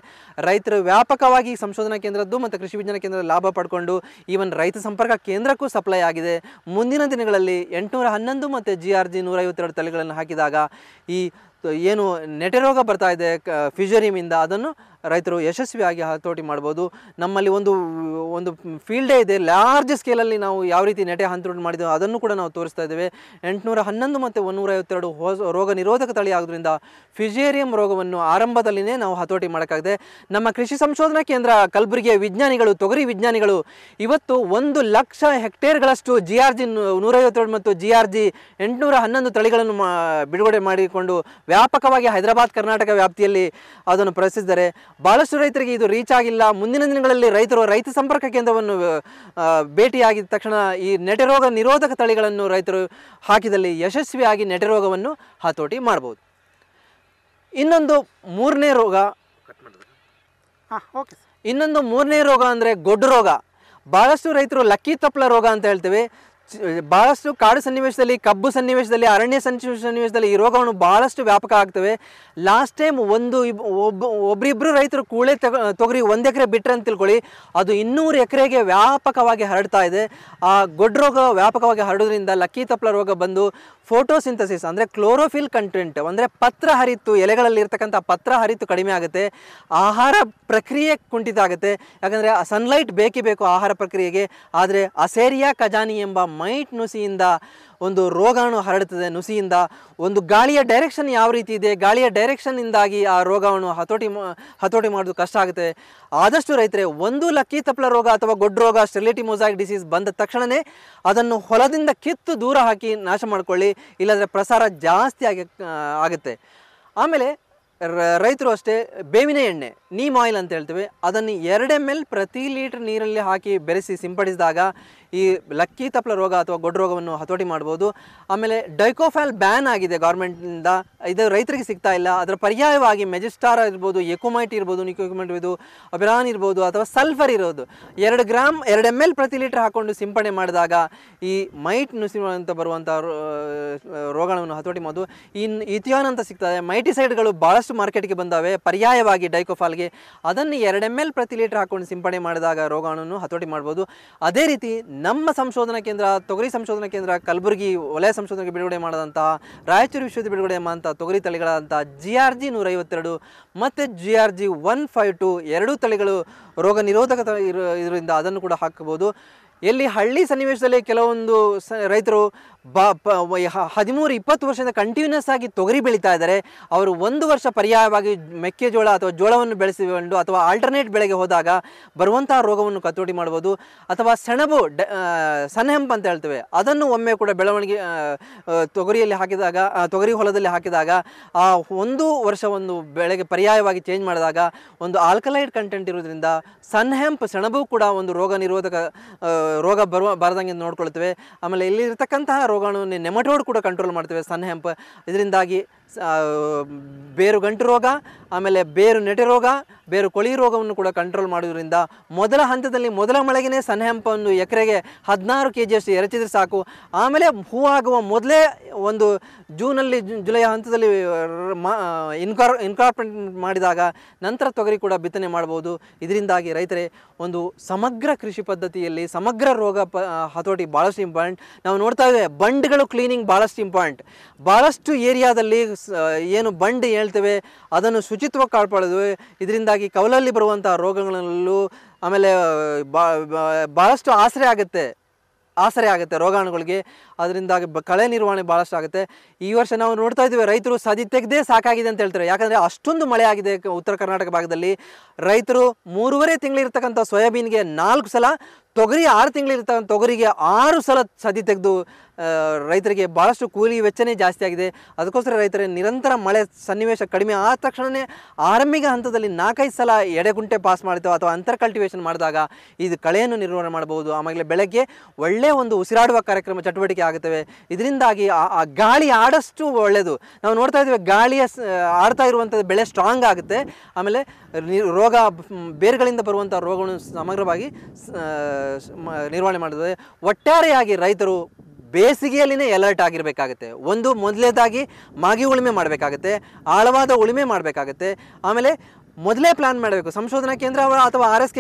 ರೈತರು ವ್ಯಾಪಕವಾಗಿ ಸಂಶೋಧನಾ ಕೇಂದ್ರದ್ದು ಮತ್ತು ಕೃಷಿ ವಿಜ್ಞಾನ ಕೇಂದ್ರದ ಲಾಭ ಪಡ್ಕೊಂಡು ಈವನ್ ರೈತ ಸಂಪರ್ಕ ಕೇಂದ್ರಕ್ಕೂ ಸಪ್ಲೈ ಆಗಿದೆ. ಮುಂದಿನ ದಿನಗಳಲ್ಲಿ 811 ಮತ್ತು GRG 152 ತಳಿಗಳನ್ನು ಹಾಕಿದಾಗ ಈ ಏನು ನೆಟೆ ರೋಗ ಬರ್ತಾ ಇದೆ ಫಿಸೇರಿಯಮಿಂದ ಅದನ್ನು ರೈತರು ಯಶಸ್ವಿಯಾಗಿ ಹತೋಟಿ ಮಾಡ್ಬೋದು. ನಮ್ಮಲ್ಲಿ ಒಂದು ಫೀಲ್ಡೇ ಇದೆ, ಲಾರ್ಜ್ ಸ್ಕೇಲಲ್ಲಿ ನಾವು ಯಾವ ರೀತಿ ನೆಟೆ ಹತೋಟಿ ಮಾಡಿದ್ದೇವೆ ಅದನ್ನು ಕೂಡ ನಾವು ತೋರಿಸ್ತಾ ಇದ್ದೇವೆ. 811 ಮತ್ತು 152 ರೋಗ ನಿರೋಧಕ ತಳಿ ಆಗೋದ್ರಿಂದ ಫಿಸೇರಿಯಂ ರೋಗವನ್ನು ಆರಂಭದಲ್ಲಿನೇ ನಾವು ಹತೋಟಿ ಮಾಡೋಕ್ಕಾಗಿದೆ. ನಮ್ಮ ಕೃಷಿ ಸಂಶೋಧನಾ ಕೇಂದ್ರ ಕಲಬುರಗಿಯ ವಿಜ್ಞಾನಿಗಳು, ತೊಗರಿ ವಿಜ್ಞಾನಿಗಳು ಇವತ್ತು 1 ಲಕ್ಷ ಹೆಕ್ಟೇರ್ಗಳಷ್ಟು GRG 152 ಮತ್ತು GRG 811 ತಳಿಗಳನ್ನು ಬಿಡುಗಡೆ ಮಾಡಿಕೊಂಡು ವ್ಯಾಪಕವಾಗಿ ಹೈದರಾಬಾದ್ ಕರ್ನಾಟಕ ವ್ಯಾಪ್ತಿಯಲ್ಲಿ ಅದನ್ನು ಪ್ರಶ್ನಿಸಿದ್ದಾರೆ. ಭಾಳಷ್ಟು ರೈತರಿಗೆ ಇದು ರೀಚ್ ಆಗಿಲ್ಲ. ಮುಂದಿನ ದಿನಗಳಲ್ಲಿ ರೈತ ಸಂಪರ್ಕ ಕೇಂದ್ರವನ್ನು ಭೇಟಿಯಾಗಿದ ತಕ್ಷಣ ಈ ನೆಟೆ ರೋಗ ನಿರೋಧಕ ತಳಿಗಳನ್ನು ರೈತರು ಹಾಕಿದಲ್ಲಿ ಯಶಸ್ವಿಯಾಗಿ ನೆಟೆ ರೋಗವನ್ನು ಹತೋಟಿ ಮಾಡ್ಬೋದು. ಇನ್ನೊಂದು ಮೂರನೇ ರೋಗ ಅಂದರೆ ಗೊಡ್ಡು ರೋಗ. ಭಾಳಷ್ಟು ರೈತರು ಲಕ್ಕಿ ತಪ್ಪಲ ರೋಗ ಅಂತ ಹೇಳ್ತೇವೆ. ಭಾಳಷ್ಟು ಕಾಡು ಸನ್ನಿವೇಶದಲ್ಲಿ, ಕಬ್ಬು ಸನ್ನಿವೇಶದಲ್ಲಿ, ಅರಣ್ಯ ಸನ್ನಿವೇಶದಲ್ಲಿ ಈ ರೋಗವನ್ನು ಭಾಳಷ್ಟು ವ್ಯಾಪಕ ಆಗ್ತವೆ. ಲಾಸ್ಟ್ ಟೈಮ್ ಒಬ್ಬರಿಬ್ಬರು ರೈತರು ಕೂಳೆ ತೊಗರಿ 1 ಎಕರೆ ಬಿಟ್ಟರೆ ಅಂತ ತಿಳ್ಕೊಳ್ಳಿ, ಅದು 200 ಎಕರೆಗೆ ವ್ಯಾಪಕವಾಗಿ ಹರಡ್ತಾ ಇದೆ. ಆ ಗೊಡ್ಡು ರೋಗ ವ್ಯಾಪಕವಾಗಿ ಹರಡೋದ್ರಿಂದ ಲಕ್ಕಿ ತಪ್ಪಲ ರೋಗ ಬಂದು ಫೋಟೋಸಿಂಥಸಿಸ್ ಅಂದರೆ ಕ್ಲೋರೋಫಿಲ್ ಕಂಟೆಂಟ್ ಅಂದರೆ ಪತ್ರ ಹರಿತು, ಎಲೆಗಳಲ್ಲಿ ಇರ್ತಕ್ಕಂಥ ಪತ್ರ ಹರಿತು ಕಡಿಮೆ ಆಗುತ್ತೆ. ಆಹಾರ ಪ್ರಕ್ರಿಯೆ ಕುಂಠಿತ ಆಗುತ್ತೆ. ಯಾಕಂದರೆ ಸನ್ಲೈಟ್ ಬೇಕೇ ಬೇಕು ಆಹಾರ ಪ್ರಕ್ರಿಯೆಗೆ. ಆದರೆ ಅಸೇರಿಯಾ ಕಜಾನಿ ಎಂಬ ಮೈಟ್ ನುಸಿಯಿಂದ ಒಂದು ರೋಗಾಣು ಹರಡುತ್ತದೆ. ನುಸಿಯಿಂದ ಒಂದು ಗಾಳಿಯ ಡೈರೆಕ್ಷನ್ ಯಾವ ರೀತಿ ಇದೆ, ಗಾಳಿಯ ಡೈರೆಕ್ಷನ್ನಿಂದಾಗಿ ಆ ರೋಗವನ್ನು ಹತೋಟಿ ಮಾಡೋದು ಕಷ್ಟ ಆಗುತ್ತೆ. ಆದಷ್ಟು ರೈತರೇ ಒಂದು ಲಕ್ಕಿ ತಪ್ಪಲ ರೋಗ ಅಥವಾ ಗೊಡ್ಡು ರೋಗ, ಸ್ಟೆರಿಲಿಟಿ ಮೊಸಾಯಿಕ್ ಡಿಸೀಸ್ ಬಂದ ತಕ್ಷಣವೇ ಅದನ್ನು ಹೊಲದಿಂದ ಕಿತ್ತು ದೂರ ಹಾಕಿ ನಾಶ ಮಾಡಿಕೊಳ್ಳಿ, ಇಲ್ಲಾಂದರೆ ಪ್ರಸಾರ ಜಾಸ್ತಿ ಆಗುತ್ತೆ. ಆಮೇಲೆ ರೈತರು ಅಷ್ಟೇ ಬೇವಿನ ಎಣ್ಣೆ ನೀಮ್ ಆಯಿಲ್ ಅಂತ ಹೇಳ್ತೇವೆ, ಅದನ್ನು 2 ml ಪ್ರತಿ ಲೀಟರ್ ನೀರಲ್ಲಿ ಹಾಕಿ ಬೆರೆಸಿ ಸಿಂಪಡಿಸಿದಾಗ ಈ ಲಕ್ಕಿ ತಪ್ಪಲ ರೋಗ ಅಥವಾ ಗೊಡ್ಡು ರೋಗವನ್ನು ಹತೋಟಿ ಮಾಡ್ಬೋದು. ಆಮೇಲೆ ಡೈಕೋಫಾಲ್ ಬ್ಯಾನ್ ಆಗಿದೆ ಗೌರ್ಮೆಂಟ್ನಿಂದ, ಇದು ರೈತರಿಗೆ ಸಿಗ್ತಾ ಇಲ್ಲ. ಅದರ ಪರ್ಯಾಯವಾಗಿ ಮೆಜಿಸ್ಟಾರ್ ಇರ್ಬೋದು, ಎಕೋಮೈಟ್ ಇರ್ಬೋದು, ನಿಕೋಮೈಟ್ ಇರ್ಬೋದು, ಅಬಿರಾನ್ ಇರ್ಬೋದು ಅಥವಾ ಸಲ್ಫರ್ ಇರೋದು 2 ml ಪ್ರತಿ ಲೀಟರ್ ಹಾಕ್ಕೊಂಡು ಸಿಂಪಡಣೆ ಮಾಡಿದಾಗ ಈ ಮೈಟ್ ನುಸಿ ಅಂತ ಬರುವಂಥ ರೋಗಗಳನ್ನು ಹತೋಟಿ ಮಾಡೋದು. ಇಥಿಯಾನ್ ಅಂತ ಸಿಗ್ತದೆ, ಮೈಟಿಸೈಡ್ಗಳು ಭಾಳಷ್ಟು ಮಾರ್ಕೆಟ್ಗೆ ಬಂದಾವೆ ಪರ್ಯಾಯವಾಗಿ ಡೈಕೋಫಾಲ್ಗೆ, ಅದನ್ನು 2 ml ಪ್ರತಿ ಲೀಟರ್ ಹಾಕ್ಕೊಂಡು ಸಿಂಪಡಣೆ ಮಾಡಿದಾಗ ರೋಗವನ್ನು ಹತೋಟಿ ಮಾಡ್ಬೋದು. ಅದೇ ರೀತಿ ನಮ್ಮ ಸಂಶೋಧನಾ ಕೇಂದ್ರ ತೊಗರಿ ಸಂಶೋಧನಾ ಕೇಂದ್ರ ಕಲಬುರಗಿ ವಲಯ ಸಂಶೋಧನೆಗೆ ಬಿಡುಗಡೆ ಮಾಡಿದಂತಹ ರಾಯಚೂರು ವಿಶ್ವವಿದ್ಯಾಲಯ ಬಿಡುಗಡೆ ಮಾಡಿದಂಥ ತೊಗರಿ ತಳಿಗಳಾದಂಥ GRG 152 ಮತ್ತು GRG 152 ಎರಡೂ ತಳಿಗಳು ರೋಗ ನಿರೋಧಕ ಇದರಿಂದ ಅದನ್ನು ಕೂಡ ಹಾಕಬಹುದು. ಎಲ್ಲಿ ಹಳ್ಳಿ ಸನ್ನಿವೇಶದಲ್ಲಿ ಕೆಲವೊಂದು ರೈತರು 13-20 ವರ್ಷದಿಂದ ಕಂಟಿನ್ಯೂಸ್ ಆಗಿ ತೊಗರಿ ಬೆಳೀತಾ ಇದ್ದಾರೆ, ಅವರು 1 ವರ್ಷ ಪರ್ಯಾಯವಾಗಿ ಮೆಕ್ಕೆಜೋಳ ಅಥವಾ ಜೋಳವನ್ನು ಬೆಳೆಸಿಕೊಂಡು ಅಥವಾ ಆಲ್ಟರ್ನೇಟ್ ಬೆಳೆಗೆ ಹೋದಾಗ ಬರುವಂತಹ ರೋಗವನ್ನು ಹತೋಟಿ ಮಾಡ್ಬೋದು. ಅಥವಾ ಸೆಣಬು ಸನ್ಹೆಂಪ್ ಅಂತ ಹೇಳ್ತೇವೆ, ಅದನ್ನು ಒಮ್ಮೆ ಕೂಡ ಬೆಳವಣಿಗೆ ತೊಗರಿಯಲ್ಲಿ ಹಾಕಿದಾಗ ತೊಗರಿ ಹೊಲದಲ್ಲಿ ಹಾಕಿದಾಗ ಆ 1 ವರ್ಷ ಒಂದು ಬೆಳೆಗೆ ಪರ್ಯಾಯವಾಗಿ ಚೇಂಜ್ ಮಾಡಿದಾಗ ಒಂದು ಆಲ್ಕಲೈಡ್ ಕಂಟೆಂಟ್ ಇರೋದ್ರಿಂದ ಸನ್ಹೆಂಪ್ ಸೆಣಬು ಕೂಡ ಒಂದು ರೋಗ ನಿರೋಧಕ ರೋಗ ಬಾರದಂಗೆ ನೋಡ್ಕೊಳ್ತೇವೆ. ಆಮೇಲೆ ಇಲ್ಲಿರ್ತಕ್ಕಂತಹ ರೋಗಾಣುವನ್ನು ನೆಮಟೋಡ್ ಕೂಡ ಕಂಟ್ರೋಲ್ ಮಾಡ್ತೇವೆ ಸನ್ಹೆಂಪ್. ಇದರಿಂದಾಗಿ ಬೇರು ಗಂಟು ರೋಗ, ಆಮೇಲೆ ಬೇರು ನೆಟೆ ರೋಗ, ಬೇರು ಕೊಳಿ ರೋಗವನ್ನು ಕೂಡ ಕಂಟ್ರೋಲ್ ಮಾಡೋದ್ರಿಂದ ಮೊದಲ ಹಂತದಲ್ಲಿ ಮೊದಲ ಮಳೆಗೆ ಸನ್ಹೆಂಪನ್ನು ಎಕರೆಗೆ 16 kg ಅಷ್ಟು ಎರಚಿದ್ರೆ ಸಾಕು. ಆಮೇಲೆ ಹೂವಾಗುವ ಮೊದಲೇ ಒಂದು ಜೂನಲ್ಲಿ ಜುಲೈ ಹಂತದಲ್ಲಿ ಇನ್ಕಾರ್ಪೊರೇಟ್ ಮಾಡಿದಾಗ ನಂತರ ತೊಗರಿ ಕೂಡ ಬಿತ್ತನೆ ಮಾಡ್ಬೋದು. ಇದರಿಂದಾಗಿ ರೈತರೇ ಒಂದು ಸಮಗ್ರ ಕೃಷಿ ಪದ್ಧತಿಯಲ್ಲಿ ಸಮಗ್ರ ರೋಗ ಹತೋಟಿ ಭಾಳಷ್ಟು ಇಂಪಾರ್ಟೆಂಟ್. ನಾವು ನೋಡ್ತಾ ಇದ್ದೇವೆ ಬಂಡ್ಗಳು ಕ್ಲೀನಿಂಗ್ ಭಾಳಷ್ಟು ಇಂಪಾರ್ಟೆಂಟ್. ಭಾಳಷ್ಟು ಏರಿಯಾದಲ್ಲಿ ಏನು ಬಂಡ್ ಹೇಳ್ತೇವೆ ಅದನ್ನು ಶುಚಿತ್ವ ಕಾಪಾಡೋದು. ಇದರಿಂದಾಗಿ ಕವಲಲ್ಲಿ ಬರುವಂಥ ರೋಗಗಳಲ್ಲೂ ಆಮೇಲೆ ಭಾಳಷ್ಟು ಆಸರೆ ಆಗುತ್ತೆ ರೋಗಾಣುಗಳಿಗೆ. ಅದರಿಂದಾಗಿ ಕಳೆ ನಿರ್ವಹಣೆ ಭಾಳಷ್ಟು ಆಗುತ್ತೆ. ಈ ವರ್ಷ ನಾವು ನೋಡ್ತಾ ಇದ್ದೀವಿ ರೈತರು ಸದಿ ತೆಗೆದೇ ಸಾಕಾಗಿದೆ ಅಂತ ಹೇಳ್ತಾರೆ. ಯಾಕಂದರೆ ಅಷ್ಟೊಂದು ಮಳೆ ಆಗಿದೆ ಉತ್ತರ ಕರ್ನಾಟಕ ಭಾಗದಲ್ಲಿ. ರೈತರು 3.5 ತಿಂಗಳಿರ್ತಕ್ಕಂಥ ಸೋಯಾಬೀನ್ಗೆ 4 ಸಲ, ತೊಗರಿ 6 ತಿಂಗಳಿರ್ತಕ್ಕಂಥ ತೊಗರಿಗೆ 6 ಸಲ ಸದಿ ತೆಗೆದು ರೈತರಿಗೆ ಭಾಳಷ್ಟು ಕೂಲಿ ವೆಚ್ಚನೇ ಜಾಸ್ತಿ ಆಗಿದೆ. ಅದಕ್ಕೋಸ್ಕರ ರೈತರಿಗೆ ನಿರಂತರ ಮಳೆ ಸನ್ನಿವೇಶ ಕಡಿಮೆ ಆದ ತಕ್ಷಣವೇ ಆರಂಭಿಕ ಹಂತದಲ್ಲಿ 4-5 ಸಲ ಎಡೆಗುಂಟೆ ಪಾಸ್ ಮಾಡ್ತೇವೆ ಅಥವಾ ಅಂತರ್ ಕಲ್ಟಿವೇಷನ್ ಮಾಡಿದಾಗ ಇದು ಕಳೆಯನ್ನು ನಿರ್ವಹಣೆ ಮಾಡ್ಬೋದು. ಆಮೇಲೆ ಬೆಳಗ್ಗೆ ಒಳ್ಳೆಯ ಒಂದು ಉಸಿರಾಡುವ ಕಾರ್ಯಕ್ರಮ ಚಟುವಟಿಕೆ ಆಗುತ್ತವೆ. ಇದರಿಂದಾಗಿ ಆ ಗಾಳಿ ಆಡಷ್ಟು ಒಳ್ಳೆಯದು. ನಾವು ನೋಡ್ತಾ ಇದ್ದೀವಿ ಗಾಳಿಯ ಆಡ್ತಾ ಇರುವಂಥದ್ದು ಬೆಳೆ ಸ್ಟ್ರಾಂಗ್ ಆಗುತ್ತೆ. ಆಮೇಲೆ ರೋಗ ಬೇರುಗಳಿಂದ ಬರುವಂಥ ರೋಗವನ್ನು ಸಮಗ್ರವಾಗಿ ನಿರ್ವಹಣೆ ಮಾಡುತ್ತದೆ. ಒಟ್ಟಾರೆಯಾಗಿ ರೈತರು ಬೇಸಿಗೆಯಲ್ಲಿನೇ ಅಲರ್ಟ್ ಆಗಿರಬೇಕಾಗುತ್ತೆ. ಒಂದು ಮೊದಲನೇದಾಗಿ ಮಾಗಿ ಉಳುಮೆ ಮಾಡಬೇಕಾಗುತ್ತೆ, ಆಳವಾದ ಉಳುಮೆ ಮಾಡಬೇಕಾಗುತ್ತೆ. ಆಮೇಲೆ ಮೊದಲೇ ಪ್ಲಾನ್ ಮಾಡಬೇಕು. ಸಂಶೋಧನಾ ಕೇಂದ್ರ ಅಥವಾ ಆರ್ ಎಸ್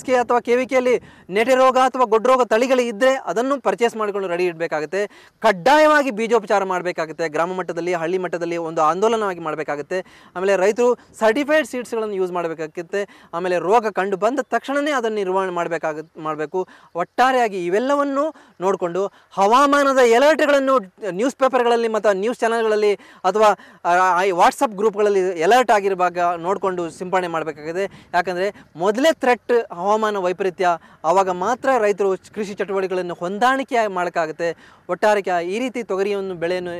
ಕೆ ಅಥವಾ KVKಯಲ್ಲಿ ನೆಟೆ ರೋಗ ಅಥವಾ ಗೊಡ್ಡು ರೋಗ ತಳಿಗಳಿದ್ದರೆ ಅದನ್ನು ಪರ್ಚೇಸ್ ಮಾಡಿಕೊಂಡು ರೆಡಿ ಇಡಬೇಕಾಗುತ್ತೆ. ಕಡ್ಡಾಯವಾಗಿ ಬೀಜೋಪಚಾರ ಮಾಡಬೇಕಾಗುತ್ತೆ. ಗ್ರಾಮ ಮಟ್ಟದಲ್ಲಿ ಹಳ್ಳಿ ಮಟ್ಟದಲ್ಲಿ ಒಂದು ಆಂದೋಲನವಾಗಿ ಮಾಡಬೇಕಾಗುತ್ತೆ. ಆಮೇಲೆ ರೈತರು ಸರ್ಟಿಫೈಡ್ ಸೀಡ್ಸ್ಗಳನ್ನು ಯೂಸ್ ಮಾಡಬೇಕಾಗುತ್ತೆ. ಆಮೇಲೆ ರೋಗ ಕಂಡು ಬಂದ ತಕ್ಷಣವೇ ಅದನ್ನು ನಿರ್ವಹಣೆ ಮಾಡಬೇಕು. ಒಟ್ಟಾರೆಯಾಗಿ ಇವೆಲ್ಲವನ್ನು ನೋಡಿಕೊಂಡು ಹವಾಮಾನದ ಎಲರ್ಟ್ಗಳನ್ನು ನ್ಯೂಸ್ ಪೇಪರ್ಗಳಲ್ಲಿ ಮತ್ತು ನ್ಯೂಸ್ ಚಾನಲ್ಗಳಲ್ಲಿ ಅಥವಾ ವಾಟ್ಸಪ್ ಗ್ರೂಪ್ಗಳಲ್ಲಿ ಎಲರ್ಟ್ ಆಗಿರುವಾಗ ನೋಡಿಕೊಂಡು ಸಿಂಪಡಣೆ ಮಾಡಬೇಕಾಗಿದೆ. ಯಾಕಂದರೆ ಮೊದಲೇ ಥ್ರೆಟ್ ಹವಾಮಾನ ವೈಪರೀತ್ಯ, ಆವಾಗ ಮಾತ್ರ ರೈತರು ಕೃಷಿ ಚಟುವಟಿಕೆಗಳನ್ನು ಹೊಂದಾಣಿಕೆ ಮಾಡೋಕ್ಕಾಗುತ್ತೆ. ಒಟ್ಟಾರೆ ಈ ರೀತಿ ತೊಗರಿಯನ್ನು ಬೆಳೆಯನ್ನು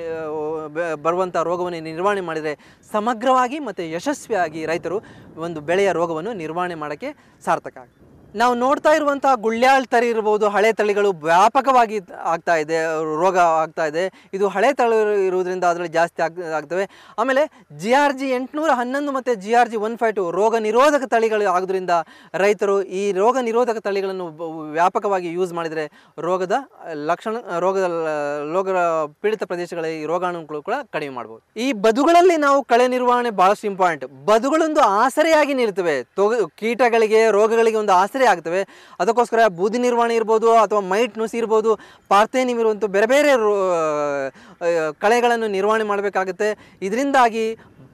ಬರುವಂಥ ರೋಗವನ್ನು ನಿರ್ವಹಣೆ ಮಾಡಿದರೆ ಸಮಗ್ರವಾಗಿ ಮತ್ತು ಯಶಸ್ವಿಯಾಗಿ ರೈತರು ಒಂದು ಬೆಳೆಯ ರೋಗವನ್ನು ನಿರ್ವಹಣೆ ಮಾಡೋಕ್ಕೆ ಸಾರ್ಥಕ ಆಗುತ್ತೆ. ನಾವು ನೋಡ್ತಾ ಇರುವಂಥ ಗುಳ್ಯಾಳ್ ತಳಿ ಇರ್ಬೋದು, ಹಳೆ ತಳಿಗಳು ವ್ಯಾಪಕವಾಗಿ ರೋಗ ಆಗ್ತಾ ಇದೆ. ಇದು ಹಳೆ ತಳಿ ಇರುವುದರಿಂದ ಅದರಲ್ಲಿ ಜಾಸ್ತಿ ಆಗ್ತವೆ. ಆಮೇಲೆ GRG 811 ಮತ್ತು GRG 152 ರೋಗ ನಿರೋಧಕ ತಳಿಗಳು ಆಗೋದ್ರಿಂದ ರೈತರು ಈ ರೋಗ ನಿರೋಧಕ ತಳಿಗಳನ್ನು ವ್ಯಾಪಕವಾಗಿ ಯೂಸ್ ಮಾಡಿದರೆ ರೋಗದ ಪೀಡಿತ ಪ್ರದೇಶಗಳ ಈ ರೋಗಾಣುಗಳು ಕೂಡ ಕಡಿಮೆ ಮಾಡ್ಬೋದು. ಈ ಬದುಗಳಲ್ಲಿ ನಾವು ಕಳೆ ನಿರ್ವಹಣೆ ಭಾಳಷ್ಟು ಇಂಪಾರ್ಟೆಂಟ್. ಬದುಗಳೊಂದು ಆಸರೆಯಾಗಿ ನಿಲ್ತವೆ, ಕೀಟಗಳಿಗೆ ರೋಗಗಳಿಗೆ ಒಂದು ಆಸರೆ ಆಗ್ತವೆ. ಅದಕ್ಕೋಸ್ಕರ ಬೂದಿ ನಿರ್ವಹಣೆ ಇರ್ಬೋದು ಅಥವಾ ಮೈಟ್ ನುಸಿ ಇರ್ಬೋದು, ಪಾರ್ಥೇನಿಯಂ ಇರುವಂಥ ಬೇರೆ ಬೇರೆ ಕಳೆಗಳನ್ನು ನಿರ್ವಹಣೆ ಮಾಡಬೇಕಾಗುತ್ತೆ. ಇದರಿಂದಾಗಿ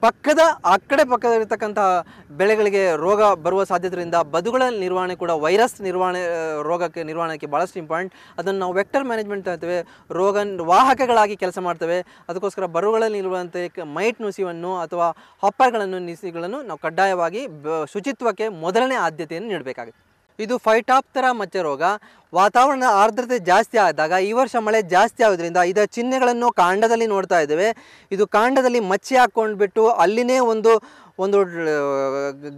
ಪಕ್ಕದಲ್ಲಿರ್ತಕ್ಕಂಥ ಬೆಳೆಗಳಿಗೆ ರೋಗ ಬರುವ ಸಾಧ್ಯತೆಯಿಂದ ಬದುಗಳ ನಿರ್ವಹಣೆ ಕೂಡ ವೈರಸ್ ನಿರ್ವಹಣೆಗೆ ಭಾಳಷ್ಟು ಇಂಪಾರ್ಟೆಂಟ್. ಅದನ್ನು ನಾವು ವೆಕ್ಟರ್ ಮ್ಯಾನೇಜ್ಮೆಂಟ್ ಹೇಳ್ತೇವೆ, ರೋಗ ವಾಹಕಗಳಾಗಿ ಕೆಲಸ ಮಾಡ್ತೇವೆ. ಅದಕ್ಕೋಸ್ಕರ ಬರುಗಳಲ್ಲಿ ಇರುವಂತೆ ಮೈಟ್ ನುಸಿಯನ್ನು ಅಥವಾ ಹಾಪ್ಪರ್ಗಳನ್ನು ನಾವು ಕಡ್ಡಾಯವಾಗಿ ಶುಚಿತ್ವಕ್ಕೆ ಮೊದಲನೇ ಆದ್ಯತೆಯನ್ನು ನೀಡಬೇಕಾಗುತ್ತೆ. ಇದು ಫೈಟಾಪ್ತರಾ ಮಚ್ಚೆ ರೋಗ. ವಾತಾವರಣದ ಆರ್ದ್ರತೆ ಜಾಸ್ತಿ ಆದಾಗ ಈ ವರ್ಷ ಮಳೆ ಜಾಸ್ತಿ ಆಗೋದ್ರಿಂದ ಇದರ ಚಿಹ್ನೆಗಳನ್ನು ಕಾಂಡದಲ್ಲಿ ನೋಡ್ತಾ ಇದ್ದೇವೆ. ಇದು ಕಾಂಡದಲ್ಲಿ ಮಚ್ಚೆ ಹಾಕ್ಕೊಂಡ್ಬಿಟ್ಟು ಅಲ್ಲಿನೇ ಒಂದು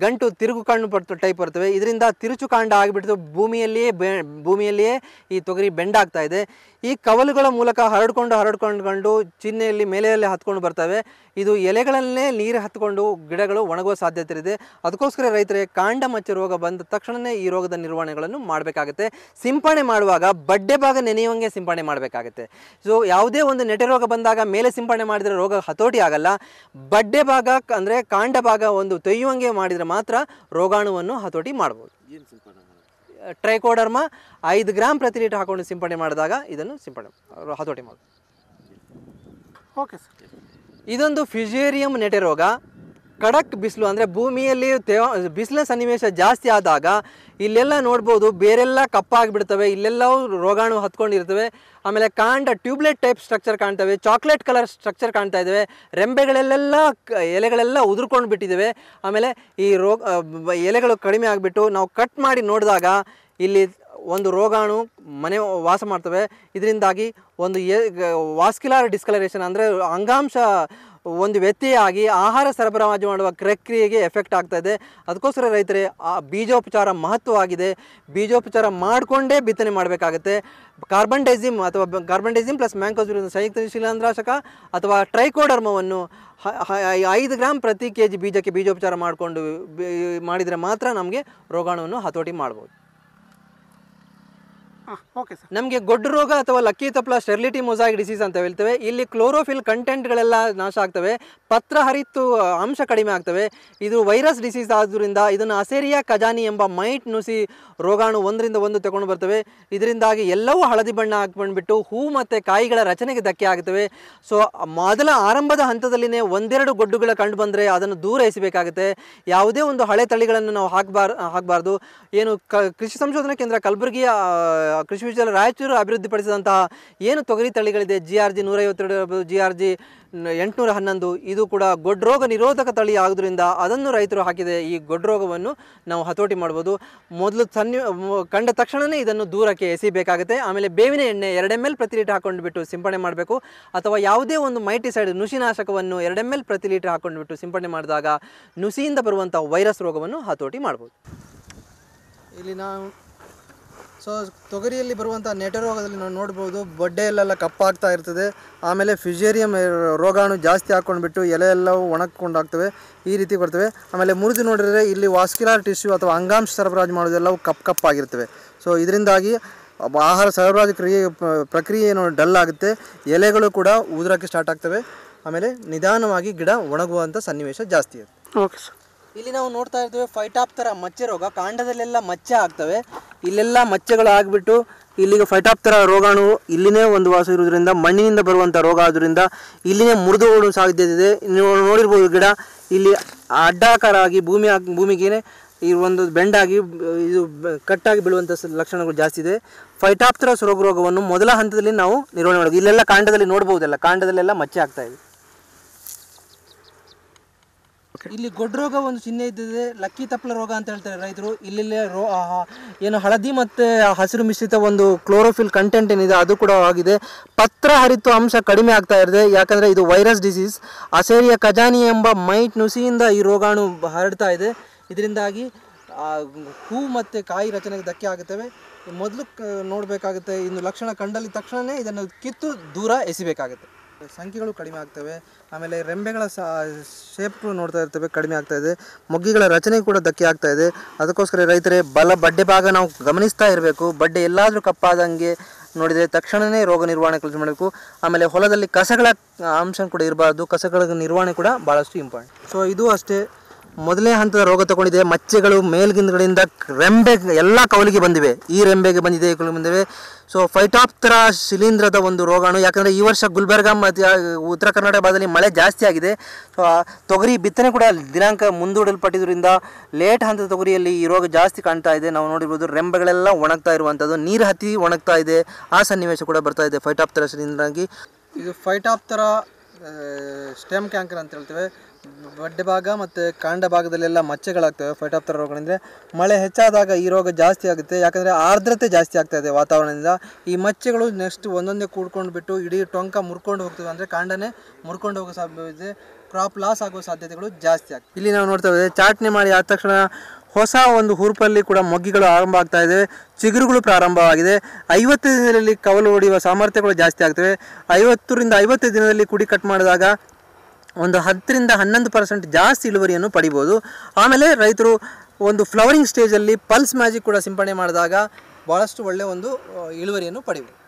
ಗಂಟು ತಿರುಗು ಕಣ್ಣು ಟೈಪ್ ಬರ್ತವೆ. ಇದರಿಂದ ತಿರುಚು ಕಾಂಡ ಆಗಿಬಿಟ್ಟು ಭೂಮಿಯಲ್ಲಿಯೇ ಈ ತೊಗರಿ ಬೆಂಡಾಗ್ತಾ ಇದೆ. ಈ ಕವಲುಗಳ ಮೂಲಕ ಹರಡ್ಕೊಂಡು ಚಿಹ್ನೆಯಲ್ಲಿ ಮೇಲೆಯಲ್ಲಿ ಹತ್ಕೊಂಡು ಬರ್ತವೆ. ಇದು ಎಲೆಗಳಲ್ಲೇ ನೀರು ಹತ್ಕೊಂಡು ಗಿಡಗಳು ಒಣಗುವ ಸಾಧ್ಯತೆ ಇದೆ. ಅದಕ್ಕೋಸ್ಕರ ರೈತರೇ ಕಾಂಡ ಮಚ್ಚೆ ರೋಗ ಬಂದ ತಕ್ಷಣವೇ ಈ ರೋಗದ ನಿರ್ವಹಣೆಗಳನ್ನು ಮಾಡಬೇಕಾಗುತ್ತೆ. ಸಿಂಪಡಣೆ ಮಾಡುವಾಗ ಬಡ್ಡೆ ಭಾಗ ನೆನೆಯುವಂಗೆ ಸಿಂಪಡಣೆ ಮಾಡಬೇಕಾಗುತ್ತೆ. ಸೊ ಯಾವುದೇ ಒಂದು ನೆಟೆ ರೋಗ ಬಂದಾಗ ಮೇಲೆ ಸಿಂಪಡಣೆ ಮಾಡಿದರೆ ರೋಗ ಹತೋಟಿ ಆಗಲ್ಲ. ಬಡ್ಡೆ ಭಾಗ ಅಂದರೆ ಕಾಂಡ ಭಾಗ ಒಂದು ತೊಯ್ಯುವಂಗೆ ಮಾಡಿದರೆ ಮಾತ್ರ ರೋಗಾಣುವನ್ನು ಹತೋಟಿ ಮಾಡ್ಬೋದು. ಟ್ರೈಕೋಡರ್ಮಾ 5 ಗ್ರಾಮ್ ಪ್ರತಿ ಲೀಟರ್ ಹಾಕೊಂಡು ಸಿಂಪಡಣೆ ಮಾಡಿದಾಗ ಇದನ್ನು ಹತೋಟಿ ಮಾಡ್ಬೋದು. Okay sir. ಇದೊಂದು ಫ್ಯುಸೇರಿಯಂ ನೆಟೆ ರೋಗ. ಖಡಕ್ ಬಿಸಿಲು ಅಂದರೆ ಭೂಮಿಯಲ್ಲಿ ಬಿಸಿಲಿನ ಸನ್ನಿವೇಶ ಜಾಸ್ತಿ ಆದಾಗ ಇಲ್ಲೆಲ್ಲ ನೋಡ್ಬೋದು ಬೇರೆಲ್ಲ ಕಪ್ಪಾಗಿಬಿಡ್ತವೆ, ಇಲ್ಲೆಲ್ಲವೂ ರೋಗಾಣು ಹತ್ಕೊಂಡಿರ್ತವೆ. ಆಮೇಲೆ ಕಾಂಡ ಟ್ಯೂಬ್ಲೆಟ್ ಟೈಪ್ ಸ್ಟ್ರಕ್ಚರ್ ಕಾಣ್ತವೆ, ಚಾಕ್ಲೇಟ್ ಕಲರ್ ಸ್ಟ್ರಕ್ಚರ್ ಕಾಣ್ತಾ ಇದ್ದಾವೆ, ರೆಂಬೆಗಳೆಲ್ಲ ಎಲೆಗಳೆಲ್ಲ ಉದುರ್ಕೊಂಡು ಬಿಟ್ಟಿದ್ದಾವೆ. ಆಮೇಲೆ ಈ ಎಲೆಗಳು ಕಡಿಮೆ ಆಗಿಬಿಟ್ಟು ನಾವು ಕಟ್ ಮಾಡಿ ನೋಡಿದಾಗ ಇಲ್ಲಿ ಒಂದು ರೋಗಾಣು ಮನೆ ವಾಸ ಮಾಡ್ತವೆ. ಇದರಿಂದಾಗಿ ಒಂದು ವಾಸ್ಕ್ಯುಲಾರ್ ಡಿಸ್ಕಲರೇಷನ್ ಅಂದರೆ ಅಂಗಾಂಶ ಒಂದು ವ್ಯತ್ಯಯ ಆಗಿ ಆಹಾರ ಸರಬರಾಜು ಮಾಡುವ ಪ್ರಕ್ರಿಯೆಗೆ ಎಫೆಕ್ಟ್ ಆಗ್ತಾ ಇದೆ. ಅದಕ್ಕೋಸ್ಕರ ರೈತರೇ ಬೀಜೋಪಚಾರ ಮಹತ್ವವಾಗಿದೆ. ಬೀಜೋಪಚಾರ ಮಾಡಿಕೊಂಡೇ ಬಿತ್ತನೆ ಮಾಡಬೇಕಾಗುತ್ತೆ. ಕಾರ್ಬನ್ಡೈಸಿಮ್ ಪ್ಲಸ್ ಮ್ಯಾಂಕೋಸ್ಪಿರಿನ್ ಸಂಯುಕ್ತ ಶಿಲೀಂಧ್ರನಾಶಕ ಅಥವಾ ಟ್ರೈಕೋಡರ್ಮವನ್ನು 5 ಗ್ರಾಮ್ ಪ್ರತಿ kg ಬೀಜಕ್ಕೆ ಬೀಜೋಪಚಾರ ಮಾಡಿದರೆ ಮಾತ್ರ ನಮಗೆ ರೋಗಾಣುವನ್ನು ಹತೋಟಿ ಮಾಡ್ಬೋದು. Okay sir. ನಮಗೆ ಗೊಡ್ಡು ರೋಗ ಅಥವಾ ಲಕ್ಕಿ ತಪ್ಲ ಸ್ಟೆರಿಲಿಟಿ ಮೊಸಾಯಿಕ್ ಡಿಸೀಸ್ ಅಂತ ಹೇಳ್ತೇವೆ. ಇಲ್ಲಿ ಕ್ಲೋರೋಫಿಲ್ ಕಂಟೆಂಟ್ಗಳೆಲ್ಲ ನಾಶ ಆಗ್ತವೆ, ಪತ್ರ ಹರಿತ್ತು ಅಂಶ ಕಡಿಮೆ ಆಗ್ತವೆ. ಇದು ವೈರಸ್ ಡಿಸೀಸ್ ಆದ್ದರಿಂದ ಇದನ್ನು ಅಸೇರಿಯಾ ಕಜಾನಿ ಎಂಬ ಮೈಟ್ ನುಸಿ ರೋಗಾಣು 1ರಿಂದ 1 ತಗೊಂಡು ಬರ್ತವೆ. ಇದರಿಂದಾಗಿ ಎಲ್ಲವೂ ಹಳದಿ ಬಣ್ಣ ಹಾಕ್ಕೊಂಡ್ಬಿಟ್ಟು ಹೂ ಮತ್ತು ಕಾಯಿಗಳ ರಚನೆಗೆ ಧಕ್ಕೆ ಆಗ್ತವೆ. ಸೊ ಮೊದಲ ಆರಂಭದ ಹಂತದಲ್ಲಿನೇ 1-2 ಗೊಡ್ಡುಗಳ ಕಂಡು ಬಂದರೆ ಅದನ್ನು ದೂರ ಎಸಬೇಕಾಗುತ್ತೆ. ಯಾವುದೇ ಒಂದು ಹಳೆ ತಳಿಗಳನ್ನು ನಾವು ಹಾಕಬಾರ್ದು. ಏನು ಕೃಷಿ ಸಂಶೋಧನಾ ಕೇಂದ್ರ ಕಲಬುರಗಿಯ ಕೃಷಿ ವಿಶ್ವವಿದ್ಯಾಲಯ ರಾಯಚೂರು ಅಭಿವೃದ್ಧಿಪಡಿಸಿದಂತಹ ಏನು ತೊಗರಿ ತಳಿಗಳಿದೆ, GRG 152 ಇರ್ಬೋದು, GRG 811, ಇದು ಕೂಡ ಗೊಡ್ಡು ರೋಗ ನಿರೋಧಕ ತಳಿ ಆಗೋದ್ರಿಂದ ಅದನ್ನು ರೈತರು ಹಾಕಿದೆ. ಈ ಗೊಡ್ಡು ರೋಗವನ್ನು ನಾವು ಹತೋಟಿ ಮಾಡ್ಬೋದು. ಮೊದಲು ಕಂಡ ತಕ್ಷಣವೇ ಇದನ್ನು ದೂರಕ್ಕೆ ಎಸಿಬೇಕಾಗುತ್ತೆ. ಆಮೇಲೆ ಬೇವಿನ ಎಣ್ಣೆ 2 ml ಪ್ರತಿ ಲೀಟರ್ ಹಾಕೊಂಡ್ಬಿಟ್ಟು ಸಿಂಪಡಣೆ ಮಾಡಬೇಕು. ಅಥವಾ ಯಾವುದೇ ಒಂದು ಮೈಟಿಸೈಡ್ ನುಸಿನಾಶಕವನ್ನು 2 ml ಪ್ರತಿ ಲೀಟರ್ ಹಾಕೊಂಡ್ಬಿಟ್ಟು ಸಿಂಪಡಣೆ ಮಾಡಿದಾಗ ನುಸಿಯಿಂದ ಬರುವಂಥ ವೈರಸ್ ರೋಗವನ್ನು ಹತೋಟಿ ಮಾಡ್ಬೋದು. ಇಲ್ಲಿ ನಾವು ತೊಗರಿಯಲ್ಲಿ ಬರುವಂಥ ನೆಟೆ ರೋಗದಲ್ಲಿ ನಾವು ನೋಡ್ಬೋದು ಬೊಡ್ಡೆಯಲ್ಲೆಲ್ಲ ಕಪ್ಪಾಗ್ತಾ ಇರ್ತದೆ. ಆಮೇಲೆ ಫ್ಯುಸೇರಿಯಂ ರೋಗಾಣು ಜಾಸ್ತಿ ಹಾಕ್ಕೊಂಡ್ಬಿಟ್ಟು ಎಲೆ ಎಲ್ಲವೂ ಒಣಗ್ಕೊಂಡಾಗ್ತವೆ, ಈ ರೀತಿ ಬರ್ತವೆ. ಆಮೇಲೆ ಮುರಿದು ನೋಡಿದರೆ ಇಲ್ಲಿ ವಾಸ್ಕ್ಯುಲಾರ್ ಟಿಶ್ಯೂ ಅಥವಾ ಅಂಗಾಂಶ ಸರಬರಾಜು ಮಾಡೋದೆಲ್ಲವೂ ಕಪ್ಪಾಗಿರ್ತವೆ. ಸೊ ಇದರಿಂದಾಗಿ ಆಹಾರ ಸರಬರಾಜು ಪ್ರಕ್ರಿಯೆ ಏನು ಡಲ್ ಆಗುತ್ತೆ, ಎಲೆಗಳು ಕೂಡ ಉದುರೋಕ್ಕೆ ಸ್ಟಾರ್ಟ್ ಆಗ್ತವೆ. ಆಮೇಲೆ ನಿಧಾನವಾಗಿ ಗಿಡ ಒಣಗುವಂಥ ಸನ್ನಿವೇಶ ಜಾಸ್ತಿ ಇದೆ. Okay sir. ಇಲ್ಲಿ ನಾವು ನೋಡ್ತಾ ಇರ್ತೇವೆ ಫೈಟಾಪ್ತರಾ ಮಚ್ಚೆ ರೋಗ. ಕಾಂಡದಲ್ಲೆಲ್ಲ ಮಚ್ಚೆ ಆಗ್ತವೆ, ಇಲ್ಲೆಲ್ಲ ಮಚ್ಚೆಗಳು ಆಗಿಬಿಟ್ಟು ಇಲ್ಲಿಗೆ ಫೈಟಾಪ್ತರಾ ರೋಗಾಣು ಇಲ್ಲಿನೇ ಒಂದು ವಾಸ ಇರೋದ್ರಿಂದ ಮಣ್ಣಿನಿಂದ ಬರುವಂಥ ರೋಗ ಆದ್ರಿಂದ ಇಲ್ಲಿನೇ ಮುರಿದು ಓಡುವ ಸಾಧ್ಯತೆ ಇದೆ. ನೀವು ನೋಡಿರ್ಬೋದು ಗಿಡ ಇಲ್ಲಿ ಅಡ್ಡಾಕಾರ ಆಗಿ ಭೂಮಿಗೆ ಈ ಒಂದು ಬೆಂಡಾಗಿ ಇದು ಕಟ್ಟಾಗಿ ಬೀಳುವಂಥ ಲಕ್ಷಣಗಳು ಜಾಸ್ತಿ ಇದೆ. ಫೈಟಾಪ್ತರಾ ರೋಗವನ್ನು ಮೊದಲ ಹಂತದಲ್ಲಿ ನಾವು ನಿರ್ವಹಣೆ ಮಾಡೋದು. ಇಲ್ಲೆಲ್ಲ ಕಾಂಡದಲ್ಲಿ ನೋಡ್ಬೋದಲ್ಲ, ಕಾಂಡದಲ್ಲೆಲ್ಲ ಮಚ್ಚೆ ಆಗ್ತಾ ಇದೆ. ಇಲ್ಲಿ ಗೊಡ್ಡು ರೋಗ ಒಂದು ಚಿಹ್ನೆ ಇದ್ದಿದೆ, ಲಕ್ಕಿ ತಪ್ಲ ರೋಗ ಅಂತ ಹೇಳ್ತಾರೆ ರೈತರು. ಇಲ್ಲೆಲ್ಲೇ ಏನು ಹಳದಿ ಮತ್ತು ಹಸಿರು ಮಿಶ್ರಿತ ಒಂದು ಕ್ಲೋರೋಫಿಲ್ ಕಂಟೆಂಟ್ ಏನಿದೆ ಅದು ಕೂಡ ಆಗಿದೆ. ಪತ್ರ ಹರಿತು ಅಂಶ ಕಡಿಮೆ ಆಗ್ತಾ ಇದೆ, ಯಾಕಂದರೆ ಇದು ವೈರಸ್ ಡಿಸೀಸ್. ಅಸೇರಿಯಾ ಕಜಾನಿ ಎಂಬ ಮೈಟ್ ನುಸಿಯಿಂದ ಈ ರೋಗಾಣು ಹರಡ್ತಾ ಇದೆ. ಇದರಿಂದಾಗಿ ಹೂ ಮತ್ತು ಕಾಯಿ ರಚನೆಗೆ ಧಕ್ಕೆ ಆಗುತ್ತವೆ. ಮೊದಲು ನೋಡಬೇಕಾಗುತ್ತೆ, ಇನ್ನು ಲಕ್ಷಣ ಕಂಡಲ್ಲಿ ತಕ್ಷಣವೇ ಇದನ್ನು ಕಿತ್ತು ದೂರ ಎಸಿಬೇಕಾಗುತ್ತೆ. ಸಂಖ್ಯೆಗಳು ಕಡಿಮೆ ಆಗ್ತವೆ. ಆಮೇಲೆ ರೆಂಬೆಗಳ ಶೇಪ್ಗಳು ನೋಡ್ತಾ ಇರ್ತವೆ, ಕಡಿಮೆ ಆಗ್ತಾ ಇದೆ. ಮೊಗ್ಗಿಗಳ ರಚನೆ ಕೂಡ ಧಕ್ಕೆ ಆಗ್ತಾ ಇದೆ. ಅದಕ್ಕೋಸ್ಕರ ರೈತರೇ ಬಡ್ಡೆ ಭಾಗ ನಾವು ಗಮನಿಸ್ತಾ ಇರಬೇಕು. ಬಡ್ಡೆ ಎಲ್ಲಾದರೂ ಕಪ್ಪಾದಂಗೆ ನೋಡಿದರೆ ತಕ್ಷಣವೇ ರೋಗ ನಿರ್ವಹಣೆ ಕೆಲಸ ಮಾಡಬೇಕು. ಆಮೇಲೆ ಹೊಲದಲ್ಲಿ ಕಸಗಳ ಅಂಶ ಕೂಡ ಇರಬಾರ್ದು. ಕಸಗಳ ನಿರ್ವಹಣೆ ಕೂಡ ಭಾಳಷ್ಟು ಇಂಪಾರ್ಟೆಂಟ್. ಸೊ ಇದು ಅಷ್ಟೇ, ಮೊದಲನೇ ಹಂತದ ರೋಗ ತಗೊಂಡಿದೆ. ಮಚ್ಚೆಗಳು ಮೇಲ್ಗಿಂದಗಳಿಂದ ರೆಂಬೆ ಎಲ್ಲ ಕವಲಿಗೆ ಬಂದಿವೆ, ಈ ರೆಂಬೆಗೆ ಬಂದಿದೆ, ಈ ಬಂದಿವೆ. ಸೊ ಫೈಟಾಪ್ತರಾ ಶಿಲೀಂಧ್ರದ ಒಂದು ರೋಗಾಣು, ಯಾಕಂದರೆ ಈ ವರ್ಷ ಗುಲ್ಬರ್ಗ ಮತ್ತು ಉತ್ತರ ಕರ್ನಾಟಕ ಭಾಗದಲ್ಲಿ ಮಳೆ ಜಾಸ್ತಿ ಆಗಿದೆ. ಸೊ ತೊಗರಿ ಬಿತ್ತನೆ ಕೂಡ ದಿನಾಂಕ ಮುಂದೂಡಲ್ಪಟ್ಟಿದ್ದರಿಂದ ಲೇಟ್ ಹಂತದ ತೊಗರಿಯಲ್ಲಿ ಈ ರೋಗ ಜಾಸ್ತಿ ಕಾಣ್ತಾ ಇದೆ. ನಾವು ನೋಡಿರ್ಬೋದು ರೆಂಬೆಗಳೆಲ್ಲ ಒಣಗ್ತಾ ಇರುವಂಥದ್ದು, ನೀರು ಹತ್ತಿ ಒಣಗ್ತಾ ಇದೆ, ಆ ಸನ್ನಿವೇಶ ಕೂಡ ಬರ್ತಾ ಇದೆ ಫೈಟಾಪ್ತರಾ ಶಿಲೀಂಧ್ರಾಗಿ. ಇದು ಫೈಟಾಪ್ತರಾ ಸ್ಟೆಮ್ ಕ್ಯಾಂಕರ್ ಅಂತ ಹೇಳ್ತೇವೆ. ಬಡ್ಡೆ ಭಾಗ ಮತ್ತು ಕಾಂಡ ಭಾಗದಲ್ಲೆಲ್ಲ ಮಚ್ಚೆಗಳಾಗ್ತವೆ ಫೈಟಾಪ್ತರ ರೋಗ. ಅಂದರೆ ಮಳೆ ಹೆಚ್ಚಾದಾಗ ಈ ರೋಗ ಜಾಸ್ತಿ ಆಗುತ್ತೆ, ಯಾಕಂದರೆ ಆರ್ದ್ರತೆ ಜಾಸ್ತಿ ಆಗ್ತಾ ಇದೆ ವಾತಾವರಣದಿಂದ. ಈ ಮಚ್ಚೆಗಳು ನೆಕ್ಸ್ಟ್ ಒಂದೊಂದೇ ಕೂಡ್ಕೊಂಡು ಬಿಟ್ಟು ಇಡೀ ಟೊಂಕ ಮುರ್ಕೊಂಡು ಹೋಗ್ತವೆ, ಅಂದರೆ ಕಾಂಡನೇ ಮುರ್ಕೊಂಡು ಹೋಗೋ ಸಾಧ್ಯತೆ, ಕ್ರಾಪ್ ಲಾಸ್ ಆಗೋ ಸಾಧ್ಯತೆಗಳು ಜಾಸ್ತಿ ಆಗ್ತವೆ. ಇಲ್ಲಿ ನಾವು ನೋಡ್ತಾ ಇದ್ದೇವೆ ಚಾಟ್ನಿ ಮಾಡಿ ಆದ ತಕ್ಷಣ ಹೊಸ ಒಂದು ಹುರುಪಲ್ಲಿ ಕೂಡ ಮೊಗ್ಗಿಗಳು ಆರಂಭ ಆಗ್ತಾ ಇದೆ, ಚಿಗುರುಗಳು ಪ್ರಾರಂಭವಾಗಿದೆ. 50 ದಿನದಲ್ಲಿ ಕವಲು ಹೊಡೆಯುವ ಸಾಮರ್ಥ್ಯಗಳು ಜಾಸ್ತಿ ಆಗ್ತವೆ. 50ರಿಂದ 55 ದಿನದಲ್ಲಿ ಕುಡಿ ಕಟ್ ಮಾಡಿದಾಗ ಒಂದು 10ರಿಂದ 11% ಜಾಸ್ತಿ ಇಳುವರಿಯನ್ನು ಪಡಿಬೋದು. ಆಮೇಲೆ ರೈತರು ಒಂದು ಫ್ಲವರಿಂಗ್ ಸ್ಟೇಜಲ್ಲಿ ಪಲ್ಸ್ ಮ್ಯಾಜಿಕ್ ಕೂಡ ಸಿಂಪಡಣೆ ಮಾಡಿದಾಗ ಭಾಳಷ್ಟು ಒಳ್ಳೆಯ ಒಂದು ಇಳುವರಿಯನ್ನು ಪಡಿಬೋದು.